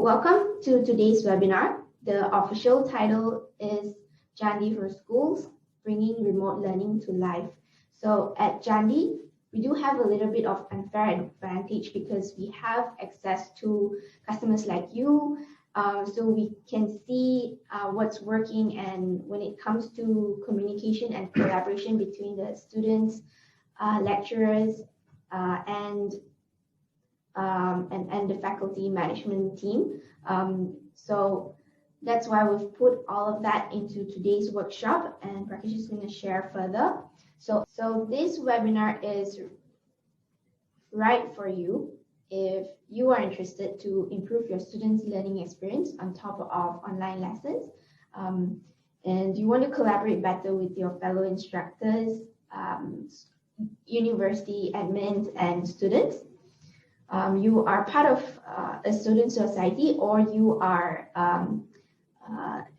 Welcome to today's webinar. The official title is JANDI for Schools, Bringing Remote Learning to Life. So at JANDI, we do have a little bit of unfair advantage because we have access to customers like you. So we can see what's working, and when it comes to communication and collaboration between the students, lecturers, and the faculty management team. So that's why we've put all of that into today's workshop, and Prakesh is going to share further. So this webinar is right for you if you are interested to improve your students' learning experience on top of online lessons, and you want to collaborate better with your fellow instructors, university admins, and students. You are part of a student society, or you are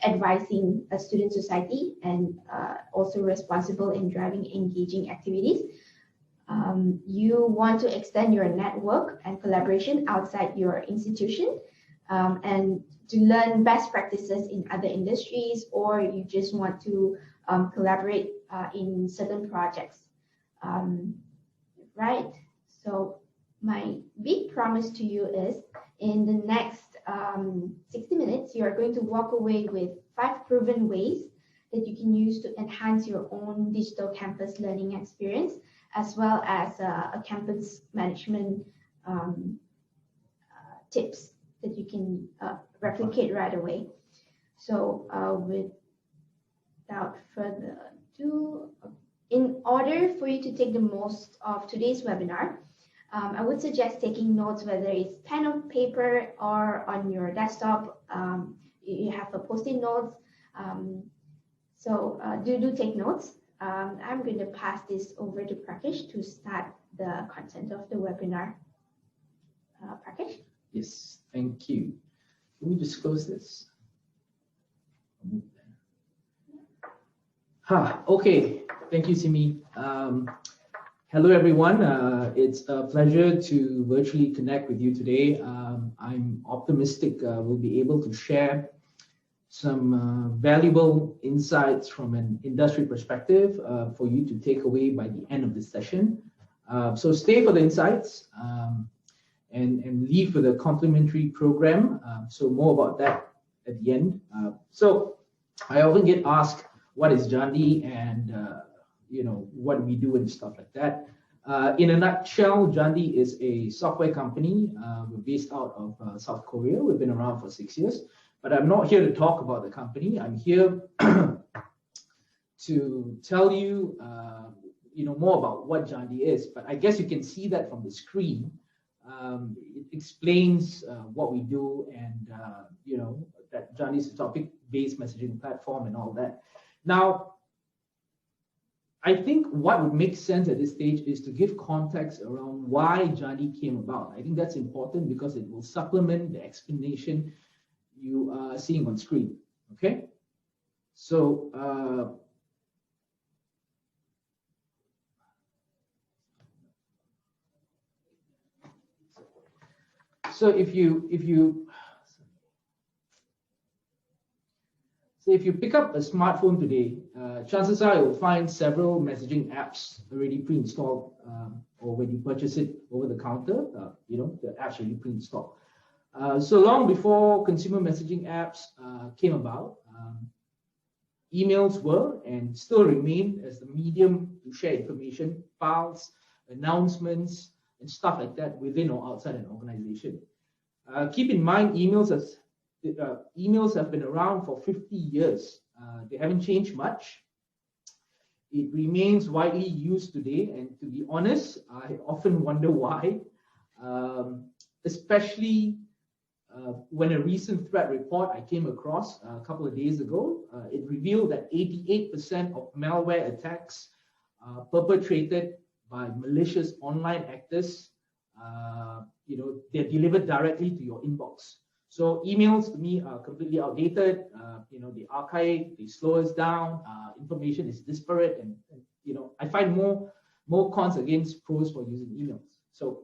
advising a student society and also responsible in driving engaging activities. You want to extend your network and collaboration outside your institution, and to learn best practices in other industries, or you just want to collaborate in certain projects, right? So my big promise to you is in the next 60 minutes, you are going to walk away with 5 proven ways that you can use to enhance your own digital campus learning experience, as well as a campus management tips that you can replicate right away. So without further ado, in order for you to take the most of today's webinar, I would suggest taking notes, whether it's pen or paper or on your desktop. You have a post-it notes. So do take notes. I'm going to pass this over to Prakesh to start the content of the webinar. Prakesh? Yes, thank you. Can we just close this? Okay, thank you, Simi. Hello, everyone. It's a pleasure to virtually connect with you today. I'm optimistic we'll be able to share some valuable insights from an industry perspective for you to take away by the end of this session. So stay for the insights and leave with a complimentary program. So more about that at the end. So I often get asked, what is JANDI, and what do we do and stuff like that. In a nutshell, JANDI is a software company. We're based out of South Korea. We've been around for 6 years, but I'm not here to talk about the company. I'm here to tell you, more about what JANDI is. But I guess you can see that from the screen. It explains what we do, and that JANDI is a topic-based messaging platform and all that. Now, I think what would make sense at this stage is to give context around why JANDI came about. I think that's important because it will supplement the explanation you are seeing on screen. Okay, so if you pick up a smartphone today, chances are you'll find several messaging apps already pre-installed, or when you purchase it over the counter, the apps already pre-installed. So long before consumer messaging apps came about, emails were and still remain as the medium to share information, files, announcements, and stuff like that within or outside an organization. Keep in mind, emails have been around for 50 years. They haven't changed much. It remains widely used today, and to be honest, I often wonder why, especially when a recent threat report I came across a couple of days ago, it revealed that 88% of malware attacks perpetrated by malicious online actors, they're delivered directly to your inbox. So emails to me are completely outdated. They archaic, they slow us down. Information is disparate, and I find more cons against pros for using emails. So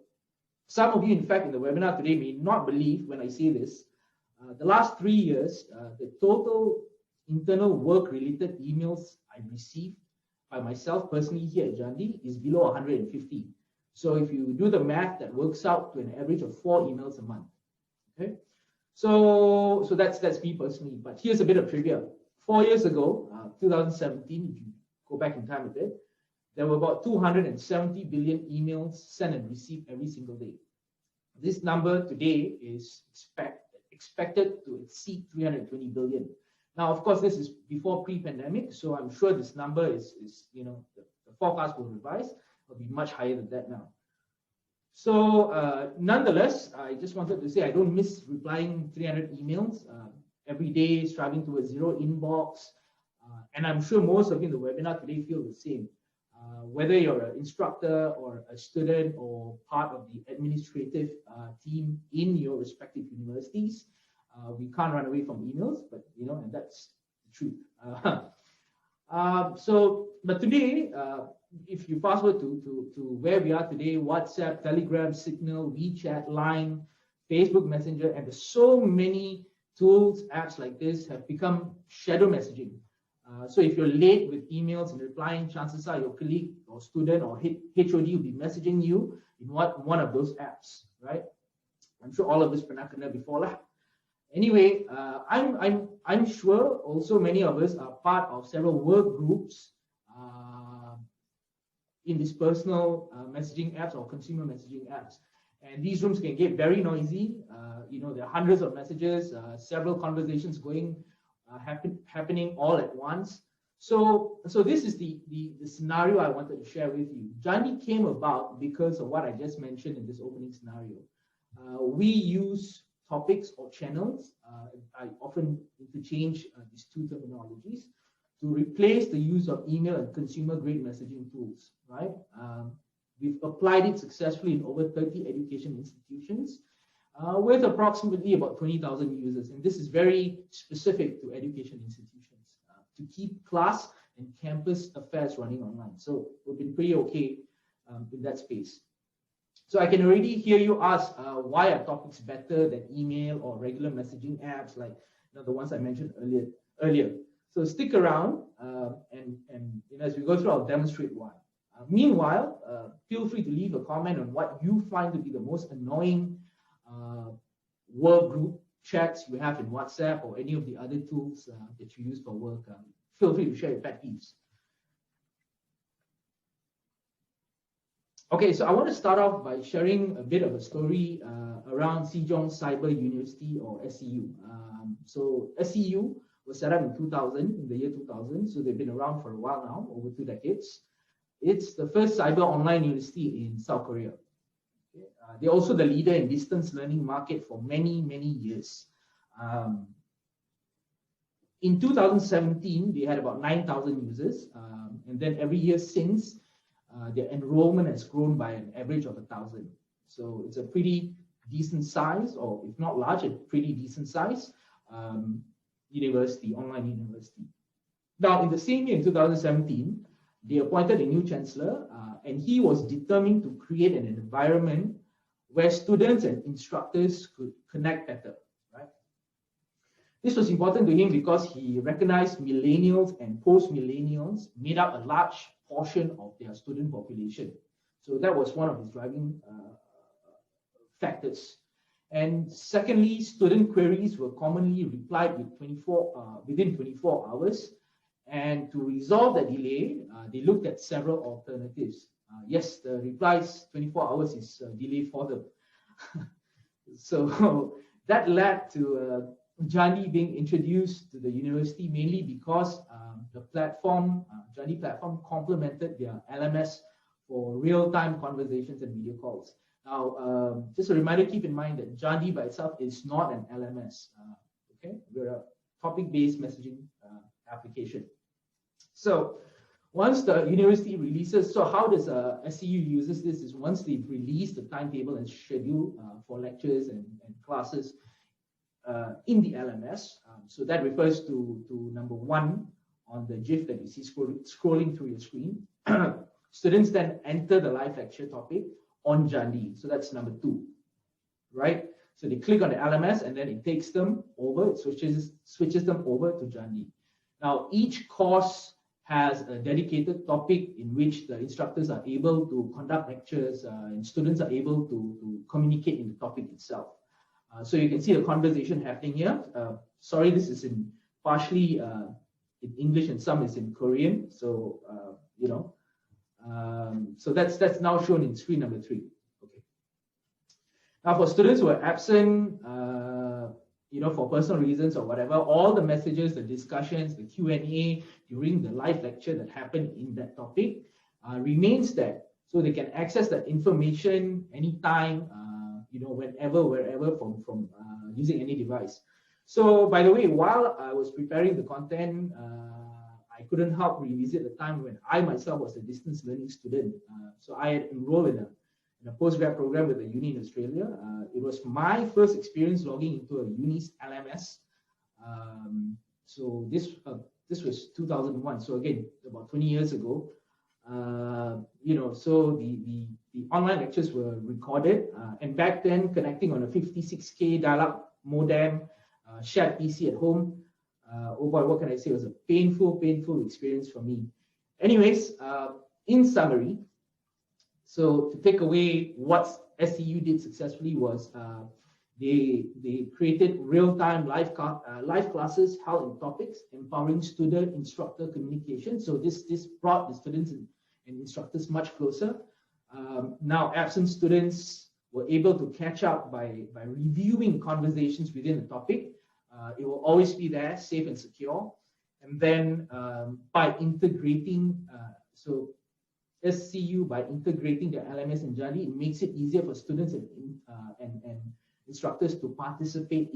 some of you, in fact, in the webinar today may not believe when I say this, The last 3 years, the total internal work-related emails I received by myself personally here at JANDI is below 150. So if you do the math, that works out to an average of 4 emails a month. Okay, so that's me personally. But here's a bit of trivia. 4 years ago, 2017, if you go back in time a bit, there were about 270 billion emails sent and received every single day. This number today is expected to exceed 320 billion. Now, of course, this is before pre-pandemic, so I'm sure this number is the forecast will revise. It'll be much higher than that now. So, nonetheless, I just wanted to say I don't miss replying 300 emails every day, striving towards zero inbox. And I'm sure most of you in the webinar today feel the same. Whether you're an instructor or a student or part of the administrative team in your respective universities, we can't run away from emails, but and that's the truth. But today, if you fast forward to where we are today, WhatsApp, Telegram, Signal, WeChat, Line, Facebook Messenger, and there's so many tools, apps like this have become shadow messaging. So if you're late with emails and replying, chances are your colleague or student or HOD will be messaging you in one of those apps, right? I'm sure all of us pernah kena before lah. Anyway, I'm sure also many of us are part of several work groups in these personal messaging apps or consumer messaging apps. And these rooms can get very noisy. There are hundreds of messages, several conversations happening all at once. So this is the scenario I wanted to share with you. JANDI came about because of what I just mentioned in this opening scenario. We use topics or channels. I often interchange these two terminologies to replace the use of email and consumer-grade messaging tools, right? We've applied it successfully in over 30 education institutions with approximately about 20,000 users. And this is very specific to education institutions to keep class and campus affairs running online. So we've been pretty okay in that space. So I can already hear you ask why are topics better than email or regular messaging apps like the ones I mentioned earlier. So stick around and as we go through, I'll demonstrate why. Meanwhile, feel free to leave a comment on what you find to be the most annoying work group chats you have in WhatsApp or any of the other tools that you use for work. Feel free to share your pet peeves. Okay, so I want to start off by sharing a bit of a story around Sejong Cyber University or SCU. So SCU was set up in the year 2000. So they've been around for a while now, over 2 decades. It's the first cyber online university in South Korea. They're also the leader in distance learning market for many, many years. In 2017, they had about 9,000 users. And then every year since, their enrollment has grown by an average of 1,000. So it's a pretty decent size, or if not large, a pretty decent size university, online university. Now, in the same year, in 2017, they appointed a new chancellor, and he was determined to create an environment where students and instructors could connect better, right? This was important to him because he recognized millennials and post-millennials made up a large portion of their student population. So that was one of his driving factors. And secondly, student queries were commonly replied within 24 hours. And to resolve that delay, they looked at several alternatives. Yes, the replies 24 hours is delay for them. So that led to JANDI being introduced to the university mainly because the platform, JANDI platform, complemented their LMS for real-time conversations and video calls. Now, just a reminder, keep in mind that JANDI by itself is not an LMS. Okay, we're a topic-based messaging application. So once the university releases, so how does SCU uses this is once they've released the timetable and schedule for lectures and classes in the LMS. So that refers to number 1 on the GIF that you see scrolling through your screen. Students then enter the live lecture topic on JANDI. So that's number 2, right? So they click on the LMS and then it takes them over, it switches them over to JANDI. Now, each course has a dedicated topic in which the instructors are able to conduct lectures and students are able to communicate in the topic itself. So you can see a conversation happening here. Sorry, this is in partially in English and some is in Korean. So, so that's now shown in screen number 3. Okay. Now for students who are absent, for personal reasons or whatever, all the messages, the discussions, the Q&A during the live lecture that happened in that topic remains there. So they can access that information anytime, whenever, wherever from using any device. So by the way, while I was preparing the content, I couldn't help revisit the time when I myself was a distance learning student. So I had enrolled in a postgrad program with a uni in Australia. It was my first experience logging into a uni's LMS. So this was 2001. So again, about 20 years ago. So the online lectures were recorded, and back then connecting on a 56K dial-up modem, shared PC at home. Oh boy, what can I say? It was a painful experience for me. Anyways, in summary, so to take away what SCU did successfully was they created real-time live classes held in topics, empowering student-instructor communication. So this brought the students and instructors much closer. Now absent students were able to catch up by reviewing conversations within the topic. It will always be there, safe and secure. And then by integrating, so SCU, by integrating the LMS and JANDI, it makes it easier for students and instructors to participate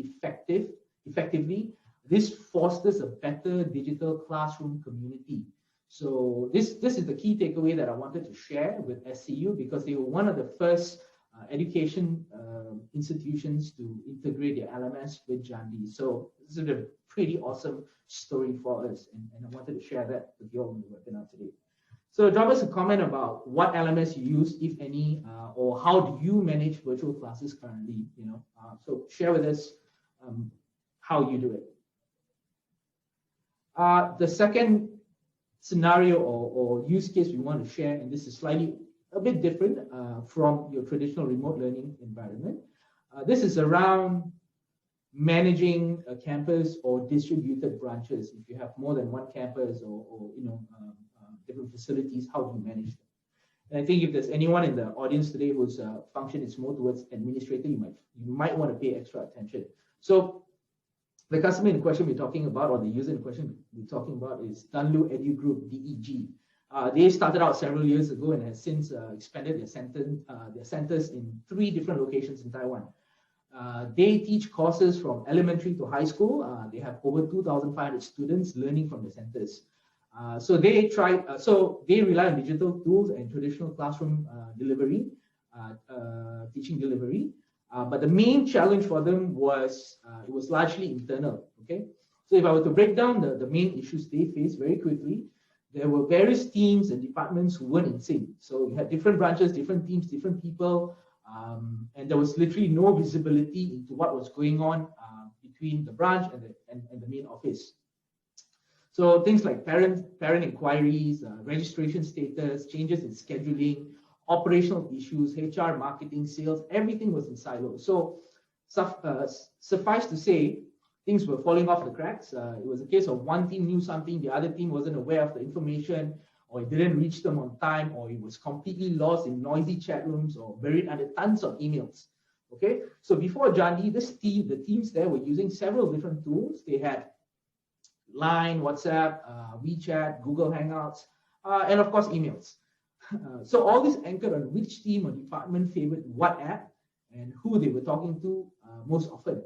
effectively. This fosters a better digital classroom community. So this is the key takeaway that I wanted to share with SCU, because they were one of the first education institutions to integrate their LMS with JANDI. So this is a pretty awesome story for us, and I wanted to share that with you all in the webinar today. So drop us a comment about what LMS you use, if any, or how do you manage virtual classes currently, so share with us how you do it. The second scenario or use case we want to share, and this is slightly a bit different from your traditional remote learning environment. This is around managing a campus or distributed branches. If you have more than one campus or different facilities, how do you manage them? And I think if there's anyone in the audience today whose function is more towards administrator, you might want to pay extra attention. So the customer in question we're talking about, or the user in question we're talking about, is Dunlu Edu Group, DEG. They started out several years ago and has since expanded their centers in 3 different locations in Taiwan. They teach courses from elementary to high school. They have over 2,500 students learning from the centers. So they rely on digital tools and traditional classroom delivery, teaching delivery. But the main challenge for them was it was largely internal. Okay, so if I were to break down the main issues they faced very quickly, there were various teams and departments who weren't in sync. So you had different branches, different teams, different people, and there was literally no visibility into what was going on between the branch and the main office. So things like parent inquiries, registration status, changes in scheduling, operational issues, HR, marketing, sales, everything was in silos. So suffice to say, things were falling off the cracks. It was a case of one team knew something, the other team wasn't aware of the information, or it didn't reach them on time, or it was completely lost in noisy chat rooms or buried under tons of emails. Okay, so before JANDI, the teams there were using several different tools. They had Line, WhatsApp, WeChat, Google Hangouts, and of course emails. So all this anchored on which team or department favored what app and who they were talking to most often.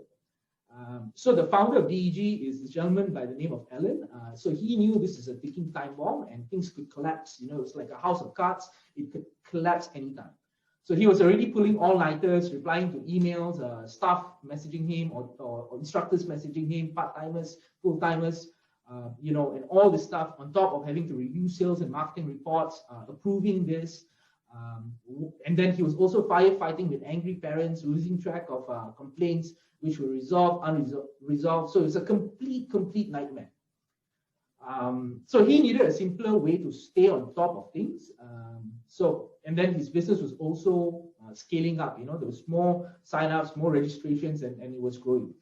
So the founder of DEG is this gentleman by the name of Alan. So he knew this is a ticking time bomb and things could collapse. It's like a house of cards. It could collapse anytime. So he was already pulling all-nighters, replying to emails, staff messaging him or instructors messaging him, part-timers, full-timers, and all this stuff on top of having to review sales and marketing reports, approving this, And then he was also firefighting with angry parents, losing track of complaints which were resolved, unresolved. So it's a complete nightmare. So he needed a simpler way to stay on top of things. And then his business was also scaling up. There was more signups, more registrations, and it was growing.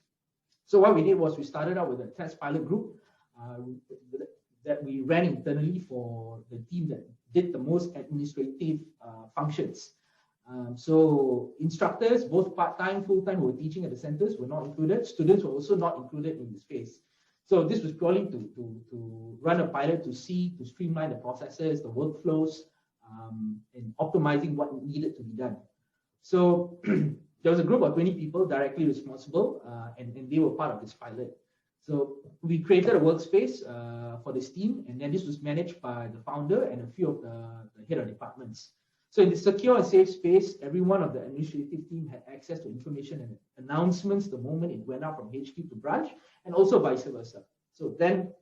So what we did was we started out with a test pilot group that we ran internally for the team that did the most administrative functions. So instructors, both part-time, full-time, who were teaching at the centers were not included. Students were also not included in this phase. So this was purely to run a pilot to streamline the processes, the workflows, and optimizing what needed to be done. So there was a group of 20 people directly responsible, and they were part of this pilot. So we created a workspace for this team, and then this was managed by the founder and a few of the head of departments. So in the secure and safe space, every one of the administrative team had access to information and announcements the moment it went out from HQ to branch, and also vice versa. So then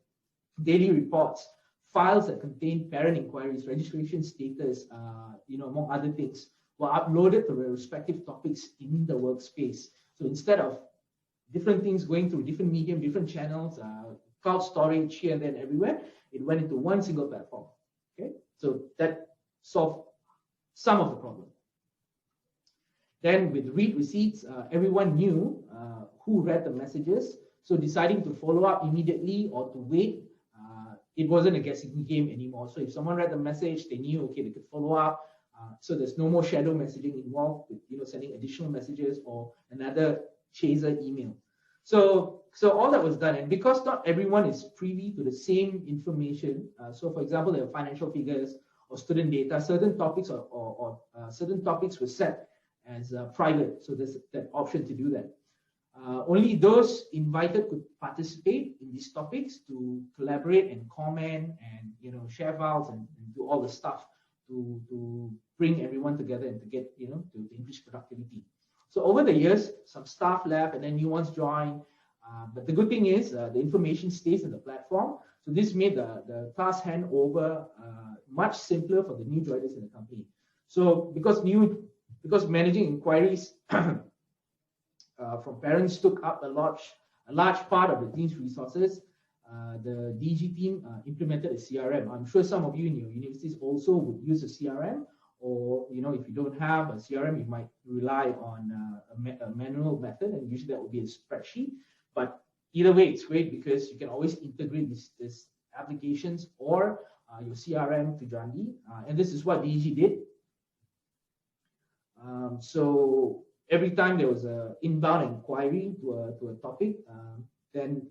daily reports, files that contained parent inquiries, registration status, among other things, were uploaded to the respective topics in the workspace. So instead of different things going through different medium, different channels, cloud storage here and then everywhere, it went into one single platform. Okay, so that solved some of the problem. Then with read receipts, everyone knew who read the messages. So deciding to follow up immediately or to wait, it wasn't a guessing game anymore. So if someone read the message, they knew, okay, they could follow up. So there's no more shadow messaging involved with sending additional messages or another chaser email. So all that was done, and because not everyone is privy to the same information. So for example, there are financial figures or student data. Certain topics or certain topics were set as private. So there's that option to do that. Only those invited could participate in these topics to collaborate and comment and share files and do all the stuff to bring everyone together and to get to increase productivity. So over the years, some staff left and then new ones joined. But the good thing is the information stays in the platform. So this made the task handover much simpler for the new joiners in the company. So because managing inquiries from parents took up a large part of the team's resources, the DG team implemented a CRM. I'm sure some of you in your universities also would use a CRM, or if you don't have a CRM, you might rely on a manual method, and usually that would be a spreadsheet. But either way, it's great because you can always integrate these applications or your CRM to JANDI, and this is what DG did. So every time there was an inbound inquiry to a topic, then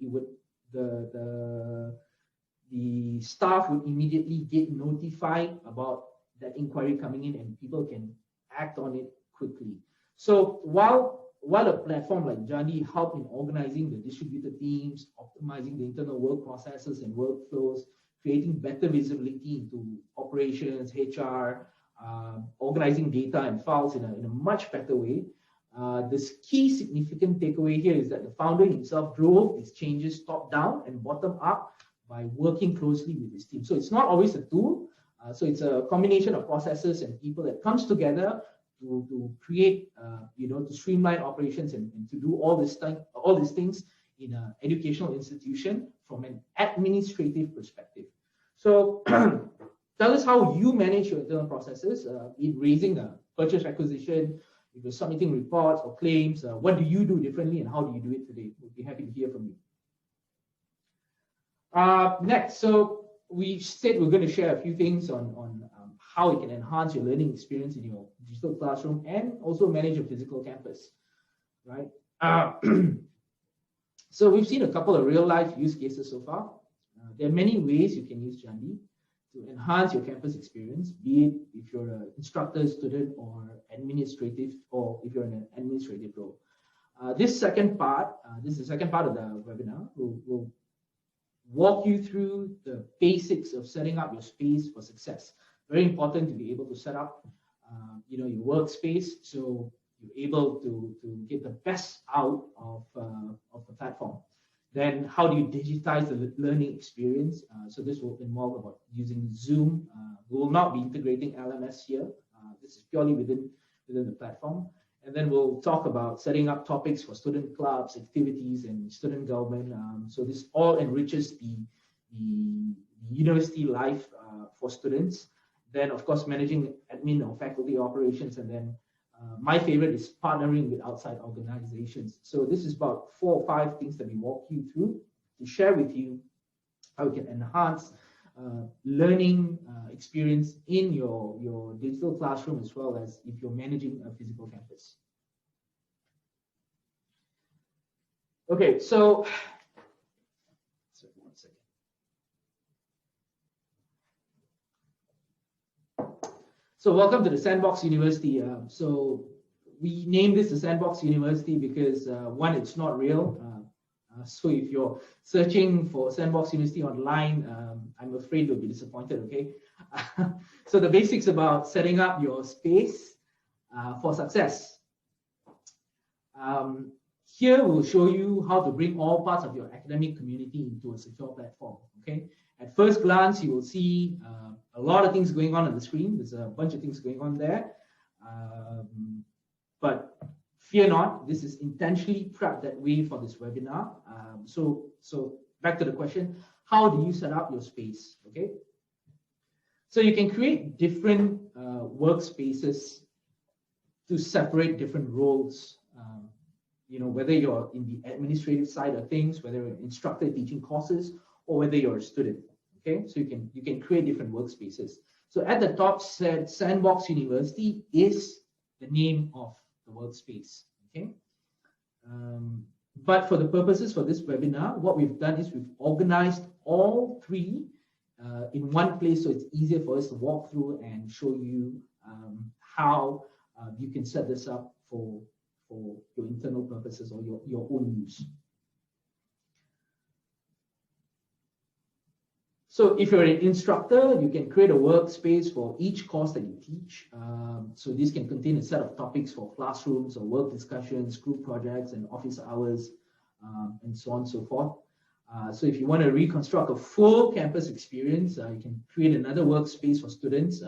the staff would immediately get notified about that inquiry coming in, and people can act on it quickly. So while a platform like JANDI helped in organizing the distributed teams, optimizing the internal work processes and workflows, creating better visibility into operations, HR, organizing data and files in a much better way, this key significant takeaway here is that the founder himself drove these changes top down and bottom up by working closely with his team. So it's not always a tool. So it's a combination of processes and people that comes together to create, to streamline operations and to do all these things in an educational institution from an administrative perspective. So tell us how you manage your internal processes, in raising a purchase requisition, if you're submitting reports or claims. What do you do differently and how do you do it today? We'd be happy to hear from you. Next, so we said we're going to share a few things on how it can enhance your learning experience in your digital classroom and also manage your physical campus, right? So we've seen a couple of real life use cases so far. There are many ways you can use JANDI to enhance your campus experience, be it if you're an instructor, student, or administrative, or if you're in an administrative role. This is the second part of the webinar. We'll walk you through the basics of setting up your space for success. Very important to be able to set up, your workspace so you're able to get the best out of the platform. Then how do you digitize the learning experience? So this will involve about using Zoom. We will not be integrating LMS here. This is purely within the platform. And then we'll talk about setting up topics for student clubs, activities, and student government. So this all enriches the university life for students. Then, of course, managing admin or faculty operations. And then my favorite is partnering with outside organizations. So this is about 4 or 5 things that we walk you through to share with you how we can enhance learning experience in your digital classroom, as well as if you're managing a physical campus. Okay, so sorry, 1 second. So welcome to the Sandbox University. So we named this the Sandbox University because one, it's not real. So if you're searching for Sandbox University online, I'm afraid you'll be disappointed, okay? So the basics about setting up your space for success. Here we'll show you how to bring all parts of your academic community into a secure platform, okay? At first glance, you will see a lot of things going on the screen. There's a bunch of things going on there. But fear not, this is intentionally prepped that way for this webinar. So back to the question, how do you set up your space, okay? So you can create different workspaces to separate different roles. You know, whether you're in the administrative side of things, whether you're an instructor teaching courses, or whether you're a student, okay? So you can create different workspaces. So at the top said Sandbox University is the name of the workspace, okay? But for the purposes for this webinar, what we've done is we've organized all 3 in one place, so it's easier for us to walk through and show you how you can set this up for your internal purposes or your own use. So if you're an instructor, you can create a workspace for each course that you teach. So this can contain a set of topics for classrooms or work discussions, group projects, and office hours, and so on and so forth. So if you want to reconstruct a full campus experience, you can create another workspace for students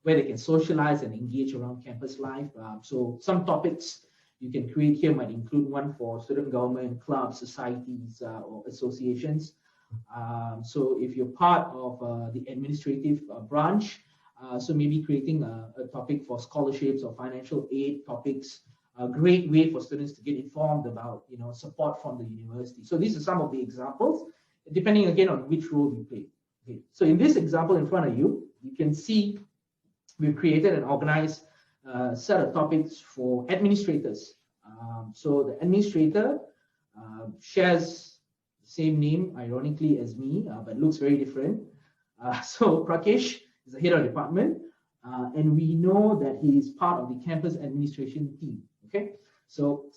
where they can socialize and engage around campus life. So some topics you can create here might include one for student government, clubs, societies, or associations. So if you're part of the administrative branch, so maybe creating a topic for scholarships or financial aid topics, a great way for students to get informed about, you know, support from the university. So these are some of the examples, depending again on which role you play. Okay. So in this example in front of you, you can see we've created and organized set of topics for administrators. So the administrator shares the same name, ironically, as me, but looks very different. So Prakesh is the head of department, and we know that he is part of the campus administration team. Okay, so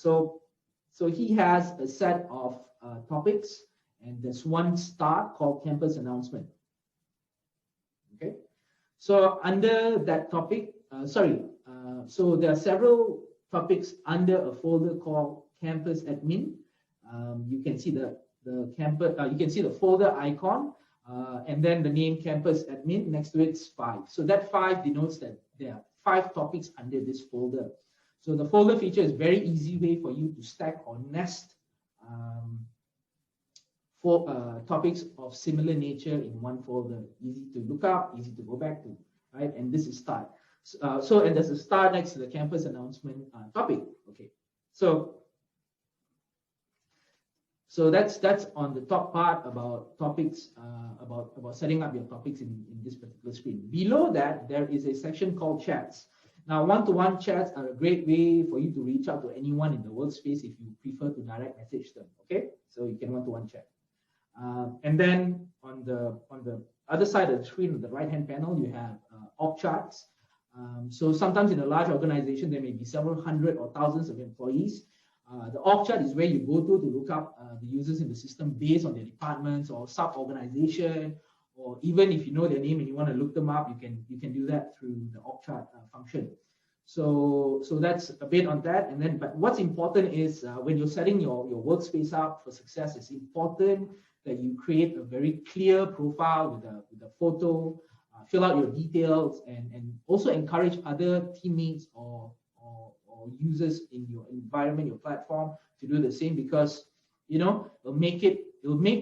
he has a set of topics, and there's one start called campus announcement. Okay, so under that topic, so there are several topics under a folder called campus admin. You can see the campus. You can see the folder icon, and then the name campus admin. Next to it's 5. So that 5 denotes that there are 5 topics under this folder. So the folder feature is very easy way for you to stack or nest topics of similar nature in one folder. Easy to look up, easy to go back to, right? And this is start. And there's a star next to the campus announcement topic. Okay, so that's on the top part about topics, about setting up your topics in this particular screen. Below that, there is a section called chats. Now, one-to-one chats are a great way for you to reach out to anyone in the workspace if you prefer to direct message them. Okay, so you can one-to-one chat. And then on the other side of the screen, on the right-hand panel, you have org charts. So sometimes in a large organization, there may be several hundred or thousands of employees. The org chart is where you go to look up the users in the system based on their departments or sub-organization, or even if you know their name and you want to look them up, you can do that through the org chart function. So that's a bit on that. And then, but what's important is when you're setting your workspace up for success, it's important that you create a very clear profile with a photo, fill out your details, and also encourage other teammates or users in your environment, your platform, to do the same, because it'll make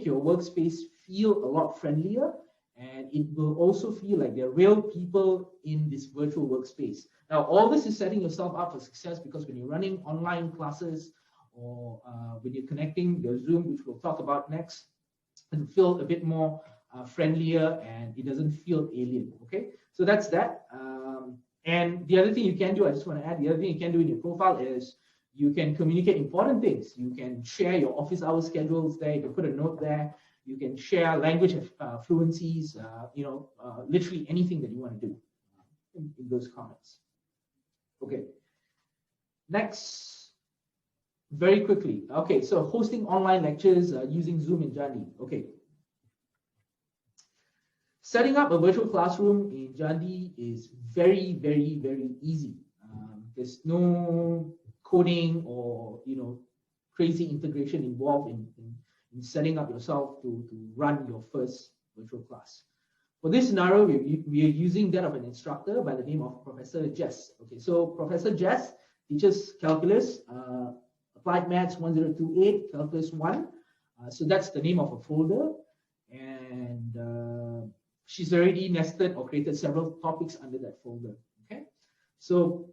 your workspace feel a lot friendlier, and it will also feel like there are real people in this virtual workspace. Now, all this is setting yourself up for success, because when you're running online classes, or when you're connecting your Zoom, which we'll talk about next, it'll feel a bit more friendlier, and it doesn't feel alien. Okay, so that's that. And the other thing you can do, I just want to add, the other thing you can do in your profile is you can communicate important things. You can share your office hour schedules there. You can put a note there. You can share language fluencies, literally anything that you want to do in those comments. Okay. Next, very quickly. Okay, so hosting online lectures using Zoom in JANDI. Okay. Setting up a virtual classroom in JANDI is very, very, very easy. There's no coding or crazy integration involved in setting up yourself to run your first virtual class. For this scenario, we are using that of an instructor by the name of Professor Jess. Okay, so Professor Jess teaches calculus, applied maths 1028, calculus 1. So that's the name of a folder, and she's already nested or created several topics under that folder. Okay, so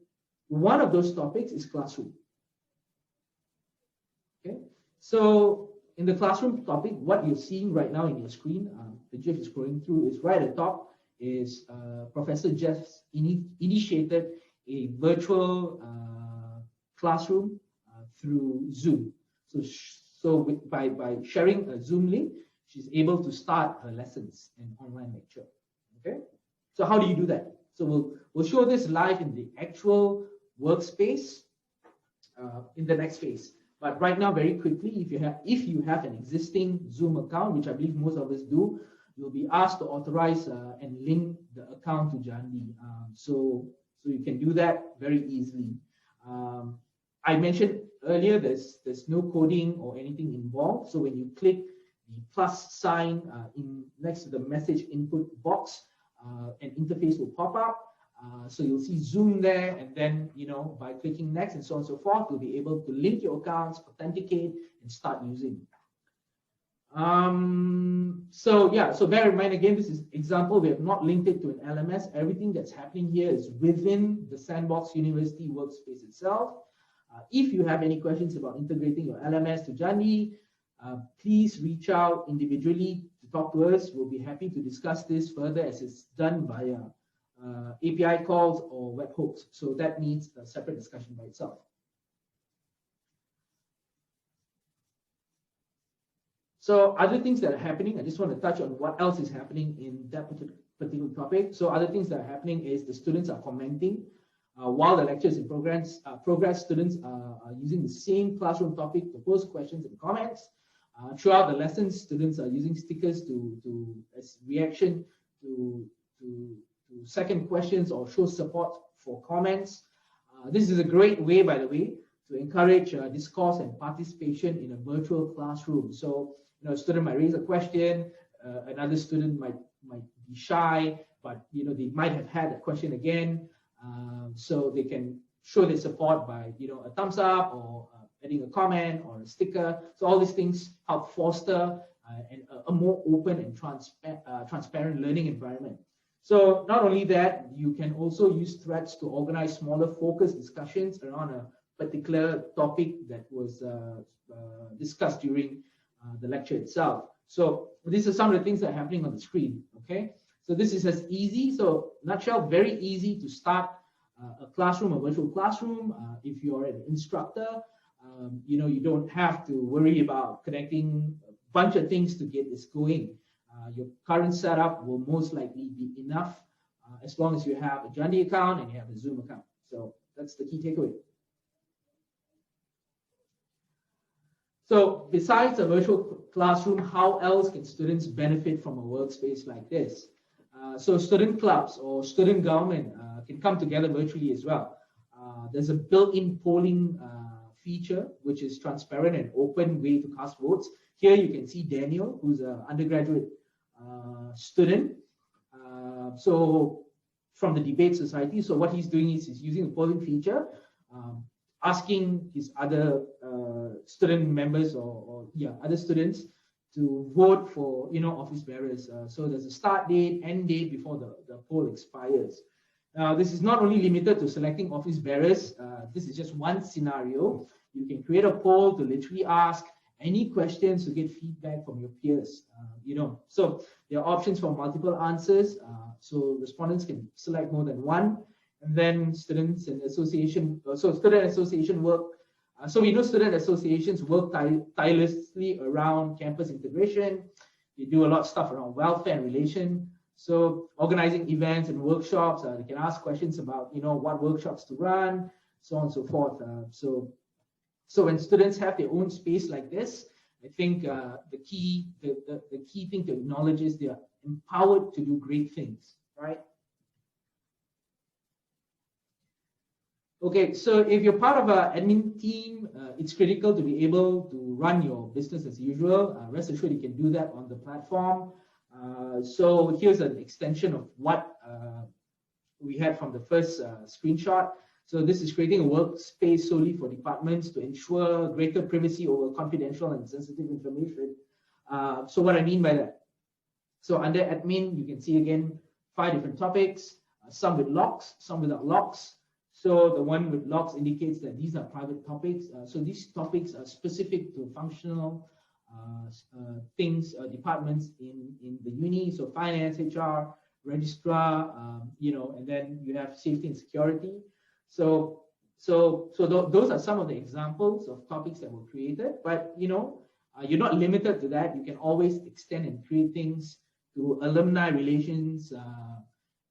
one of those topics is classroom. Okay, so in the classroom topic, what you're seeing right now in your screen, the GIF is scrolling through, is right at the top is Professor Jeff initiated a virtual classroom through Zoom. So by sharing a Zoom link, she's able to start her lessons in online lecture. Okay, so how do you do that? So we'll show this live in the actual workspace in the next phase. But right now, very quickly, if you have an existing Zoom account, which I believe most of us do, you'll be asked to authorize and link the account to JANDI. So you can do that very easily. I mentioned earlier there's no coding or anything involved. So when you click the plus sign next to the message input box, an interface will pop up. So you'll see Zoom there, and then by clicking next and so on and so forth, you'll be able to link your accounts, authenticate, and start using. So bear in mind, again, this is example. We have not linked it to an LMS. Everything that's happening here is within the Sandbox University workspace itself. If you have any questions about integrating your LMS to JANDI, please reach out individually to talk to us. We'll be happy to discuss this further, as it's done via API calls or webhooks. So that needs a separate discussion by itself. So other things that are happening, I just want to touch on what else is happening in that particular topic. So other things that are happening is the students are commenting while the lecture is in progress. Students are using the same classroom topic to post questions and comments. Throughout the lessons, students are using stickers as reaction to second questions or show support for comments. This is a great way, by the way, to encourage discourse and participation in a virtual classroom. So a student might raise a question, another student might be shy, but they might have had a question again. So they can show their support by a thumbs up or adding a comment or a sticker. So all these things help foster a more open and transparent learning environment. So not only that, you can also use threads to organize smaller focused discussions around a particular topic that was discussed during the lecture itself. So these are some of the things that are happening on the screen. Okay, so this is as easy. So nutshell, very easy to start a classroom, a virtual classroom. If you're an instructor, you don't have to worry about connecting a bunch of things to get this going. Your current setup will most likely be enough as long as you have a JANDI account and you have a Zoom account. So that's the key takeaway. So besides a virtual classroom, how else can students benefit from a workspace like this? So student clubs or student government can come together virtually as well. There's a built-in polling feature, which is transparent and open way to cast votes. Here you can see Daniel, who's an undergraduate student. So from the debate society, so what he's doing is he's using the polling feature, asking his other student members or other students to vote for office bearers. So there's a start date, end date before the poll expires. Now this is not only limited to selecting office bearers. This is just one scenario. You can create a poll to literally ask any questions to get feedback from your peers. So there are options for multiple answers. So respondents can select more than one, and then students and association. So student association work. So we know student associations work tirelessly around campus integration. They do a lot of stuff around welfare and relation. So organizing events and workshops, they can ask questions about what workshops to run, so on and so forth. So when students have their own space like this, I think the key thing to acknowledge is they are empowered to do great things, right? Okay, so if you're part of an admin team, it's critical to be able to run your business as usual. Rest assured you can do that on the platform. So here's an extension of what we had from the first screenshot. So this is creating a workspace solely for departments to ensure greater privacy over confidential and sensitive information. So what I mean by that? So under admin, you can see again 5 different topics, some with locks, some without locks. So the one with locks indicates that these are private topics. So these topics are specific to functional things, departments in the uni. So finance, HR, registrar, and then you have safety and security. So those are some of the examples of topics that were created. But you're not limited to that. You can always extend and create things to alumni relations,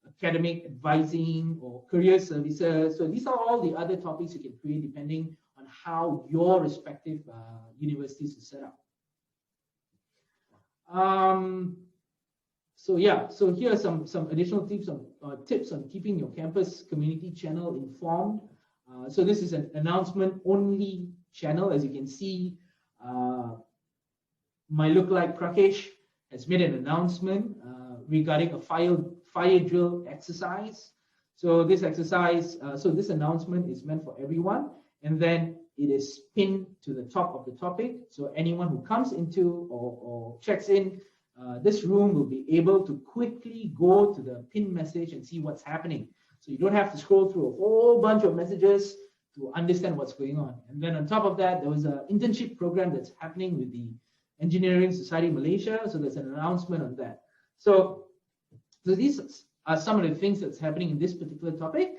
academic advising, or career services. So these are all the other topics you can create depending on how your respective universities are set up. So here are some additional tips on keeping your campus community channel informed. So this is an announcement only channel. As you can see, my lookalike Prakesh has made an announcement regarding a fire drill exercise. So this exercise, this announcement is meant for everyone, and then it is pinned to the top of the topic. So anyone who comes into or checks in this room will be able to quickly go to the pinned message and see what's happening. So you don't have to scroll through a whole bunch of messages to understand what's going on. And then on top of that, there was an internship program that's happening with the Engineering Society Malaysia. So there's an announcement on that. So these are some of the things that's happening in this particular topic.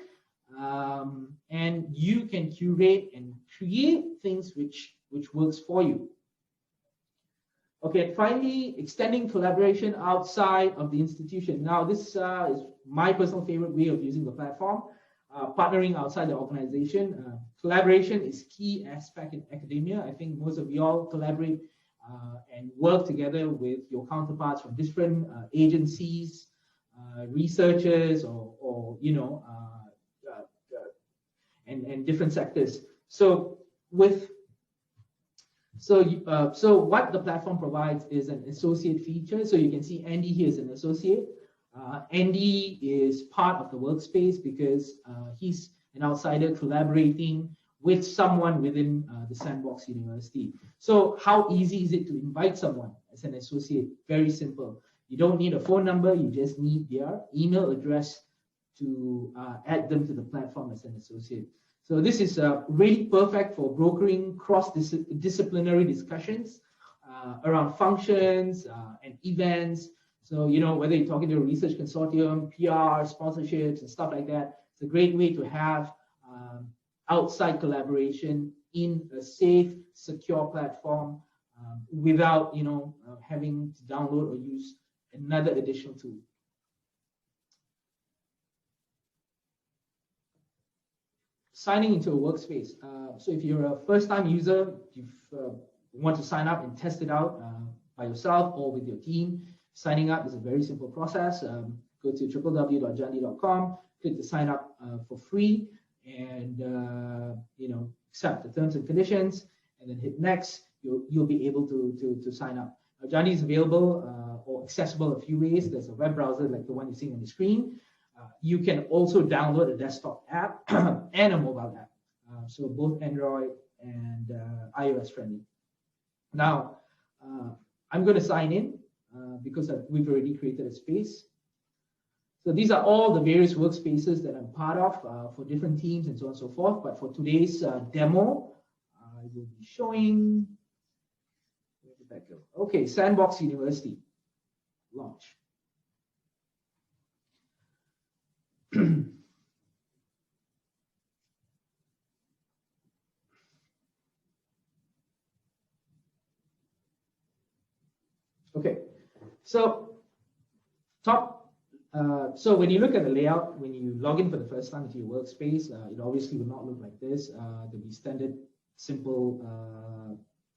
And you can curate and create things which works for you. Okay, finally, extending collaboration outside of the institution. Now, this is my personal favorite way of using the platform, partnering outside the organization. Collaboration is key aspect in academia. I think most of y'all collaborate and work together with your counterparts from different agencies, researchers, or and different sectors. So what the platform provides is an associate feature. So you can see Andy here is an associate. Andy is part of the workspace because he's an outsider collaborating with someone within the Sandbox University. So how easy is it to invite someone as an associate? Very simple. You don't need a phone number. You just need their email address to add them to the platform as an associate. So this is really perfect for brokering cross-disciplinary discussions around functions and events. So, whether you're talking to a research consortium, PR, sponsorships, and stuff like that, it's a great way to have outside collaboration in a safe, secure platform without, having to download or use another additional tool. Signing into a workspace. So if you're a first-time user, you want to sign up and test it out by yourself or with your team, signing up is a very simple process. Go to www.jandi.com, click the sign up for free, and accept the terms and conditions, and then hit next. You'll be able to sign up. JANDI is available or accessible a few ways. There's a web browser like the one you're seeing on the screen. You can also download a desktop app and a mobile app. So both Android and iOS friendly. Now, I'm going to sign in because we've already created a space. So these are all the various workspaces that I'm part of for different teams and so on and so forth. But for today's demo, I will be showing, where did that go? Okay, Sandbox University, launch. Okay, so so when you look at the layout, when you log in for the first time into your workspace, it obviously will not look like this. There'll be standard, simple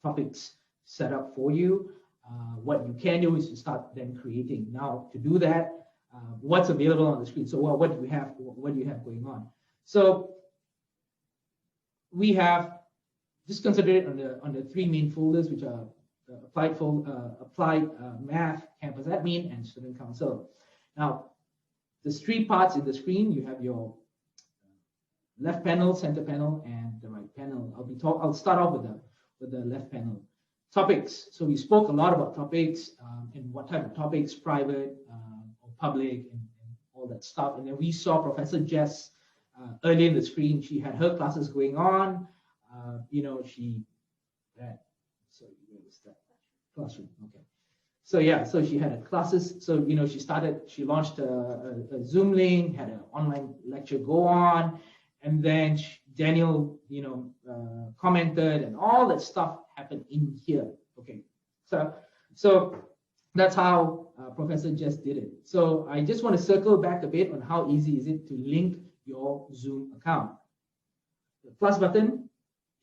topics set up for you. What you can do is to start then creating. Now, to do that, what's available on the screen? So, well, what do we have? What do you have going on? So, we have just consider it on the three main folders, which are applied math, campus admin, and student council. Now, the three parts in the screen, you have your left panel, center panel, and the right panel. I'll start off with the left panel. Topics. So we spoke a lot about topics and what type of topics, private or public, and all that stuff. And then we saw Professor Jess early in the screen. She had her classes going on. She had, sorry, where was that? Classroom. Okay. So yeah, so she had classes. So she launched a Zoom link, had an online lecture go on, and then Daniel, commented, and all that stuff happened in here. Okay, so that's how Professor just did it. So I just want to circle back a bit on how easy is it to link your Zoom account. The plus button,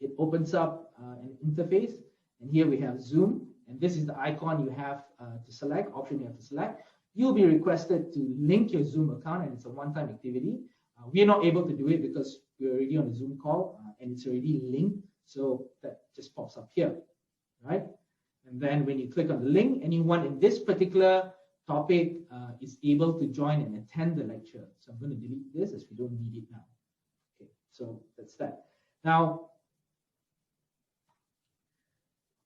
it opens up an interface, and here we have Zoom. And this is the icon you have to select, option you have to select. You'll be requested to link your Zoom account, and it's a one-time activity. We are not able to do it because we're already on a Zoom call and it's already linked. So that just pops up here, right? And then when you click on the link, anyone in this particular topic is able to join and attend the lecture. So I'm going to delete this as we don't need it now. Okay, so that's that. Now,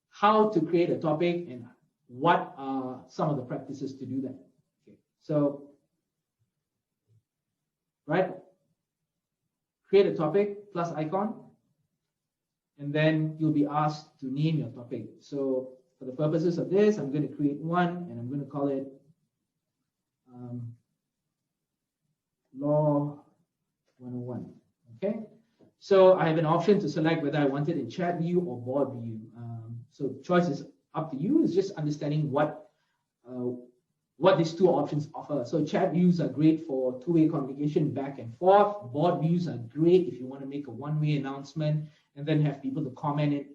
how to create a topic and what are some of the practices to do that. Okay, so, right, create a topic plus icon, and then you'll be asked to name your topic. So for the purposes of this, I'm going to create one, and I'm going to call it Law 101, okay? So I have an option to select whether I want it in chat view or board view. So choice is up to you. It's just understanding what these two options offer. So chat views are great for two-way communication back and forth. Board views are great if you want to make a one-way announcement and then have people to comment it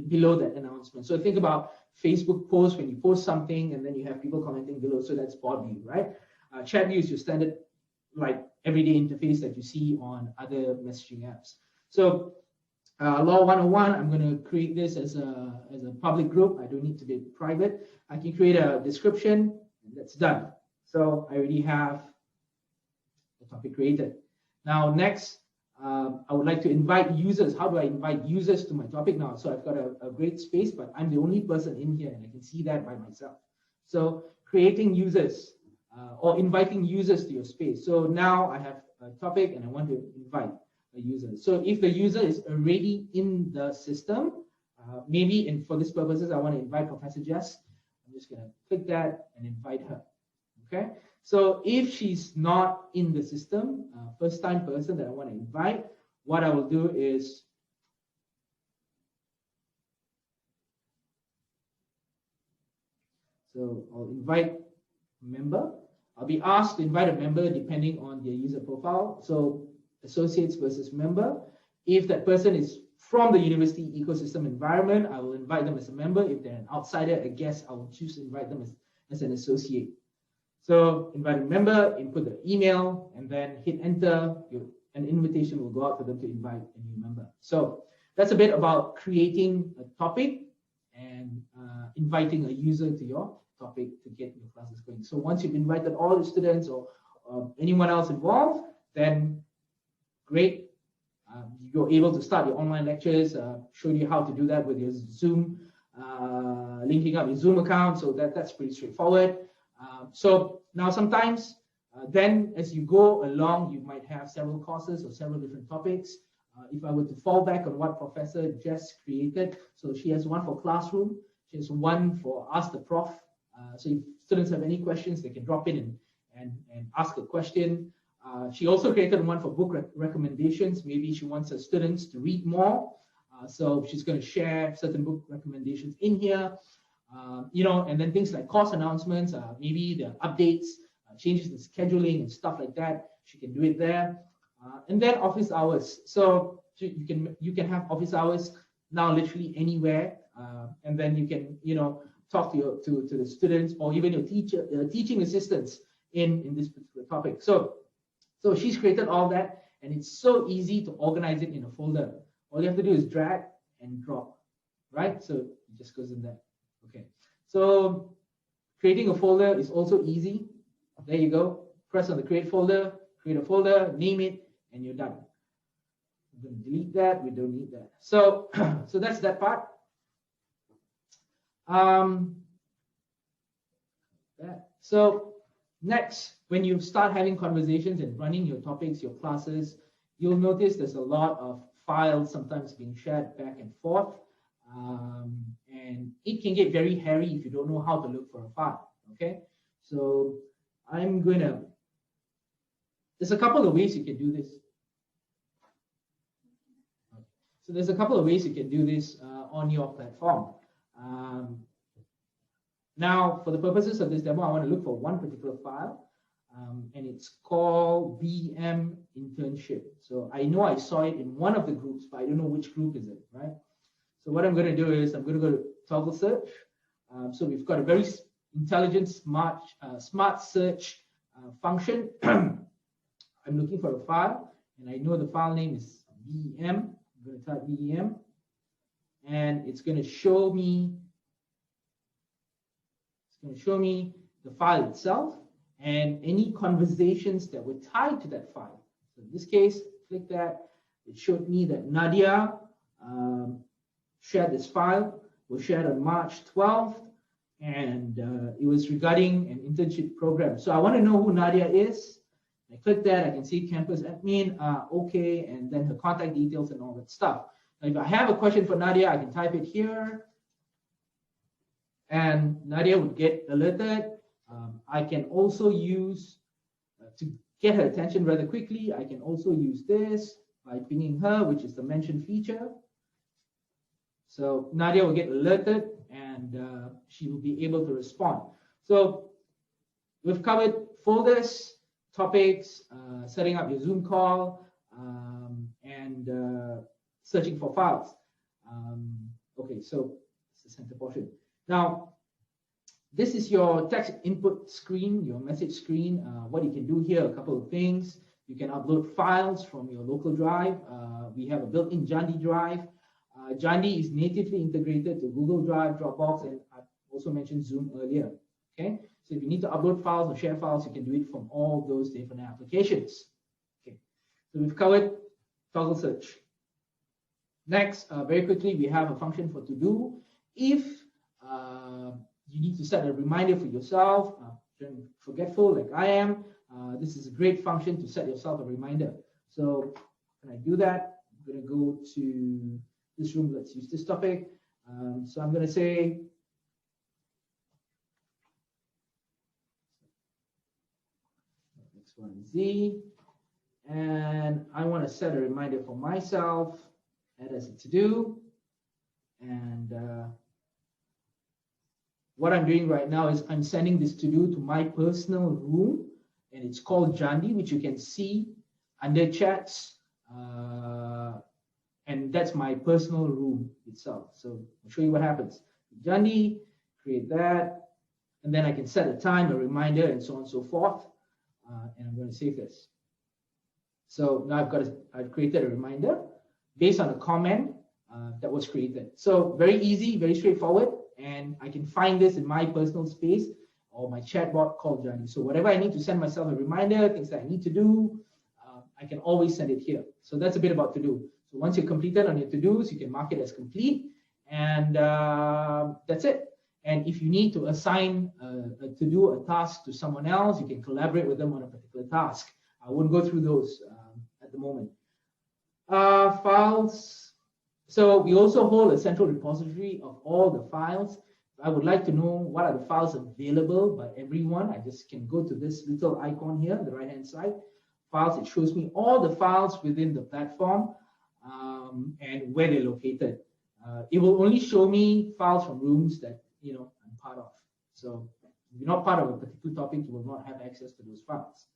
below that announcement. So think about Facebook posts when you post something and then you have people commenting below. So that's board view, right? Chat view is your standard, like everyday interface that you see on other messaging apps. So Law 101, I'm going to create this as a public group. I don't need to be private. I can create a description, and that's done. So I already have the topic created. Now, next, I would like to invite users. How do I invite users to my topic now? So I've got a great space, but I'm the only person in here, and I can see that by myself. So creating users or inviting users to your space. So now I have a topic, and I want to invite a user. So if the user is already in the system, maybe, and for this purposes, I want to invite Professor Jess. I'm just going to click that and invite her. Okay. So if she's not in the system, first-time person that I want to invite, what I will do is I'll invite a member. I'll be asked to invite a member depending on their user profile. So associates versus member. If that person is from the university ecosystem environment, I will invite them as a member. If they're an outsider, a guest, I will choose to invite them as an associate. So invite a member, input the email, and then hit enter. An invitation will go out for them to invite a new member. So that's a bit about creating a topic and inviting a user to your topic to get your classes going. So once you've invited all the students or anyone else involved, then great. You're able to start your online lectures, show you how to do that with your Zoom, linking up your Zoom account. So that's pretty straightforward. So now sometimes then as you go along, you might have several courses or several different topics. If I were to fall back on what Professor Jess created, so she has one for classroom, she has one for Ask the Prof. So if students have any questions, they can drop in and ask a question. She also created one for book recommendations. Maybe she wants her students to read more. So she's going to share certain book recommendations in here. And then things like course announcements, maybe the updates, changes in scheduling and stuff like that. She can do it there. And then office hours. So you can have office hours now literally anywhere, and then you can talk to the students or even your teaching assistants in this particular topic. So she's created all that, and it's so easy to organize it in a folder. All you have to do is drag and drop, right? So it just goes in there. Okay. So creating a folder is also easy. There you go. Press on the create folder, create a folder, name it, and you're done. I'm going to delete that. We don't need that. So that's that part. So next, when you start having conversations and running your topics, your classes, you'll notice there's a lot of files sometimes being shared back and forth. And it can get very hairy if you don't know how to look for a file. Okay. So there's a couple of ways you can do this. So there's a couple of ways you can do this on your platform. Now, for the purposes of this demo, I want to look for one particular file, and it's called BM Internship. So I know I saw it in one of the groups, but I don't know which group is it, right? So what I'm going to do is I'm going to go to toggle search. So we've got a very intelligent, smart search function. I'm looking for a file, and I know the file name is BM. I'm going to type BM, and it's going to show me. It's going to show me the file itself and any conversations that were tied to that file. So in this case, click that. It showed me that Nadia shared this file. It was shared on March 12th, and it was regarding an internship program. So I want to know who Nadia is. I click that. I can see campus admin. Okay, and then her contact details and all that stuff. Now, if I have a question for Nadia, I can type it here, and Nadia would get alerted. I can also use, to get her attention rather quickly, I can also use this by pinging her, which is the mention feature. So Nadia will get alerted, and she will be able to respond. So we've covered folders, topics, setting up your Zoom call, and searching for files. Okay, so it's the center portion. Now, this is your text input screen, your message screen. What you can do here, a couple of things. You can upload files from your local drive. We have a built-in JANDI drive. JANDI is natively integrated to Google Drive, Dropbox, and I also mentioned Zoom earlier. Okay, so if you need to upload files or share files, you can do it from all those different applications. Okay, so we've covered toggle search. Next, very quickly, we have a function for to do. If you need to set a reminder for yourself, forgetful like I am, this is a great function to set yourself a reminder. So when I do that, I'm going to go to this room. Let's use this topic. So I'm going to say, X1Z, and I want to set a reminder for myself, add as a to-do, and what I'm doing right now is I'm sending this to-do to my personal room, and it's called JANDI, which you can see under chats, and that's my personal room itself. So I'll show you what happens. JANDI, create that, and then I can set a time, a reminder, and so on and so forth. And I'm going to save this. So now I've created a reminder based on a comment that was created. So very easy, very straightforward. and I can find this in my personal space or my chatbot called JANDI. So whatever I need to send myself a reminder, things that I need to do, I can always send it here. So that's a bit about to-do. So once you're completed on your to-dos, you can mark it as complete, and that's it. And if you need to assign to do a task to someone else, you can collaborate with them on a particular task. I wouldn't go through those at the moment. Files. So we also hold a central repository of all the files. I would like to know what are the files available by everyone. I just can go to this little icon here on the right-hand side. Files, it shows me all the files within the platform and where they're located. It will only show me files from rooms that I'm part of. So if you're not part of a particular topic, you will not have access to those files.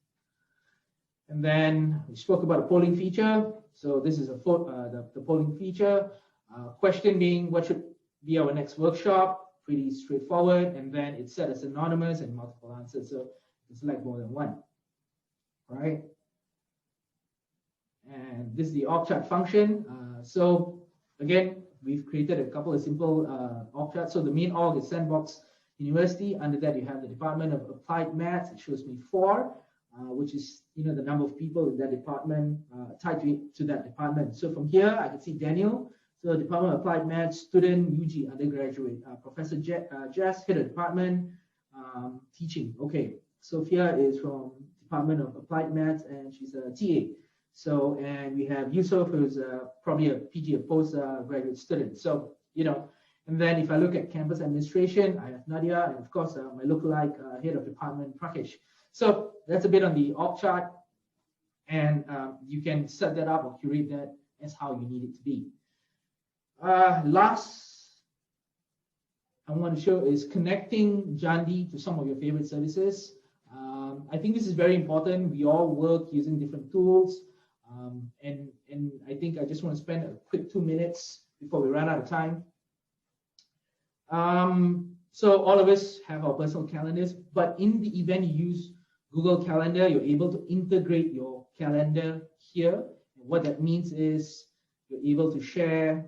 And then we spoke about the polling feature. So this is the polling feature. Question being, what should be our next workshop? Pretty straightforward. And then it's set as anonymous and multiple answers. So you can select more than one. All right. And this is the org chart function. So again, we've created a couple of simple org charts. So the main org is Sandbox University. Under that, you have the Department of Applied Maths. It shows me 4, which is the number of people in that department tied to that department. So from here, I can see Daniel. So Department of Applied Maths, student, UG, undergraduate. Professor Jess, head of department, teaching. Okay, Sophia is from Department of Applied Maths, and she's a TA. So, and we have Yusuf, who's probably a PG, a postgraduate student. So, and then if I look at campus administration, I have Nadia, and of course, my lookalike head of department, Prakesh. So that's a bit on the org chart, and you can set that up or curate that as how you need it to be. Last I want to show is connecting JANDI to some of your favorite services. I think this is very important. We all work using different tools. And I think I just want to spend a quick 2 minutes before we run out of time. So all of us have our personal calendars, but in the event you use Google Calendar, you're able to integrate your calendar here. And what that means is you're able to share.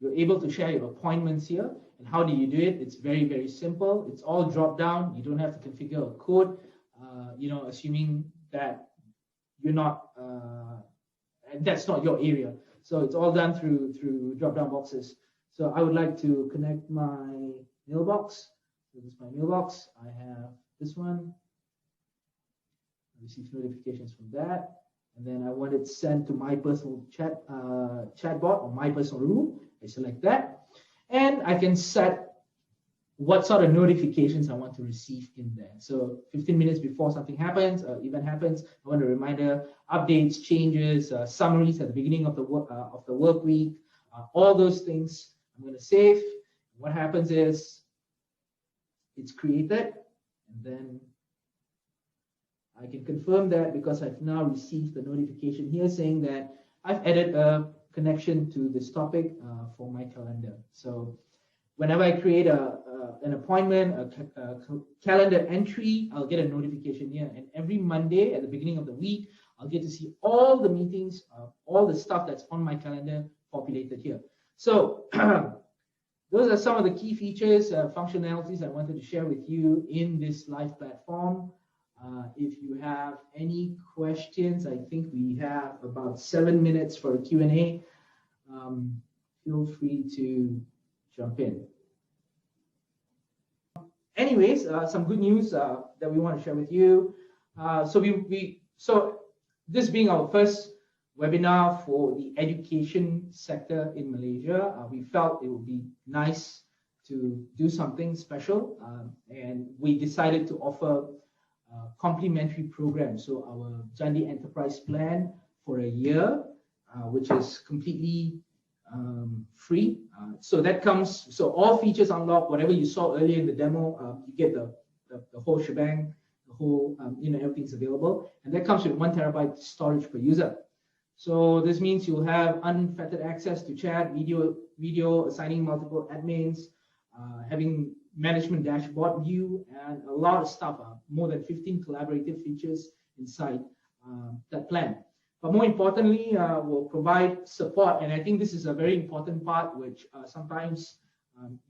You're able to share your appointments here. And how do you do it? It's very, very simple. It's all drop down. You don't have to configure a code. Assuming that you're not, and that's not your area. So it's all done through drop-down boxes. So I would like to connect my mailbox. So this is my mailbox. I have this one. I receive notifications from that. And then I want it sent to my personal chatbot or my personal room. I select that. And I can set what sort of notifications I want to receive in there. So 15 minutes before something happens, event happens, I want a reminder, updates, changes, summaries at the beginning of the work week, all those things I'm going to save. What happens is it's created, and then I can confirm that because I've now received the notification here saying that I've added a connection to this topic for my calendar. So whenever I create an appointment, a calendar entry, I'll get a notification here. And every Monday at the beginning of the week, I'll get to see all the meetings, all the stuff that's on my calendar populated here. So those are some of the key features, functionalities I wanted to share with you in this live platform. If you have any questions, I think we have about 7 minutes for a Q&A. Feel free to jump in. Anyways, some good news that we want to share with you. So this being our first webinar for the education sector in Malaysia, we felt it would be nice to do something special, and we decided to offer complimentary program. So our JANDI Enterprise Plan for a year, which is completely free. So that comes, so all features unlocked, whatever you saw earlier in the demo, you get the whole shebang, the whole, everything's available. And that comes with 1 terabyte storage per user. So this means you'll have unfettered access to chat, video, assigning multiple admins, having management dashboard view, and a lot of stuff, more than 15 collaborative features inside that plan. but more importantly, we'll provide support. And I think this is a very important part, which sometimes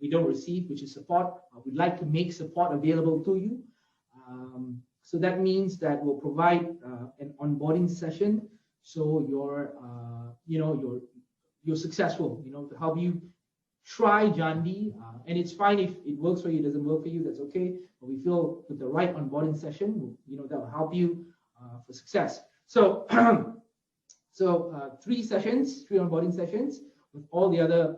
we don't receive, which is support. We'd like to make support available to you. So that means that we'll provide an onboarding session, so you're successful, to help you try JANDI, and it's fine if it works for you, doesn't work for you, that's okay. But we feel with the right onboarding session, that will help you for success. So, three onboarding sessions with all the other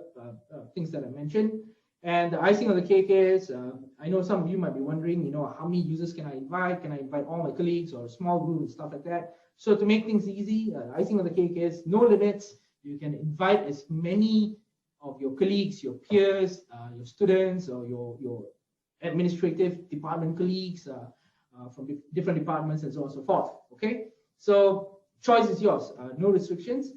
things that I mentioned. And the icing on the cake is, I know some of you might be wondering, how many users can I invite? Can I invite all my colleagues or a small group and stuff like that? So to make things easy, icing on the cake is no limits. You can invite as many of your colleagues, your peers, your students, or your administrative department colleagues from different departments and so on and so forth. Okay, so choice is yours, no restrictions.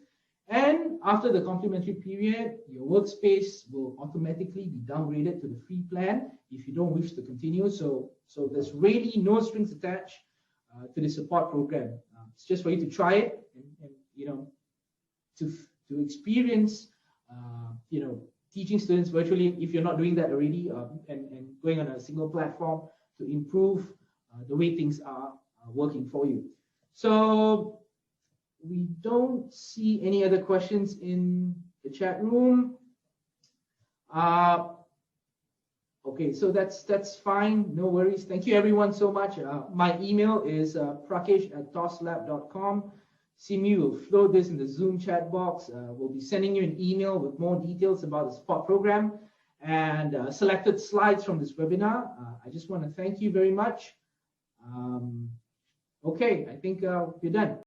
And after the complimentary period, your workspace will automatically be downgraded to the free plan if you don't wish to continue. So there's really no strings attached to the support program. It's just for you to try it and to experience teaching students virtually if you're not doing that already, and going on a single platform to improve the way things are working for you. So we don't see any other questions in the chat room. Okay, so that's fine, no worries. Thank you everyone so much. My email is prakesh@toslab.com. Simi will float this in the Zoom chat box. We'll be sending you an email with more details about the support program and selected slides from this webinar. I just want to thank you very much. Okay, I think we're done.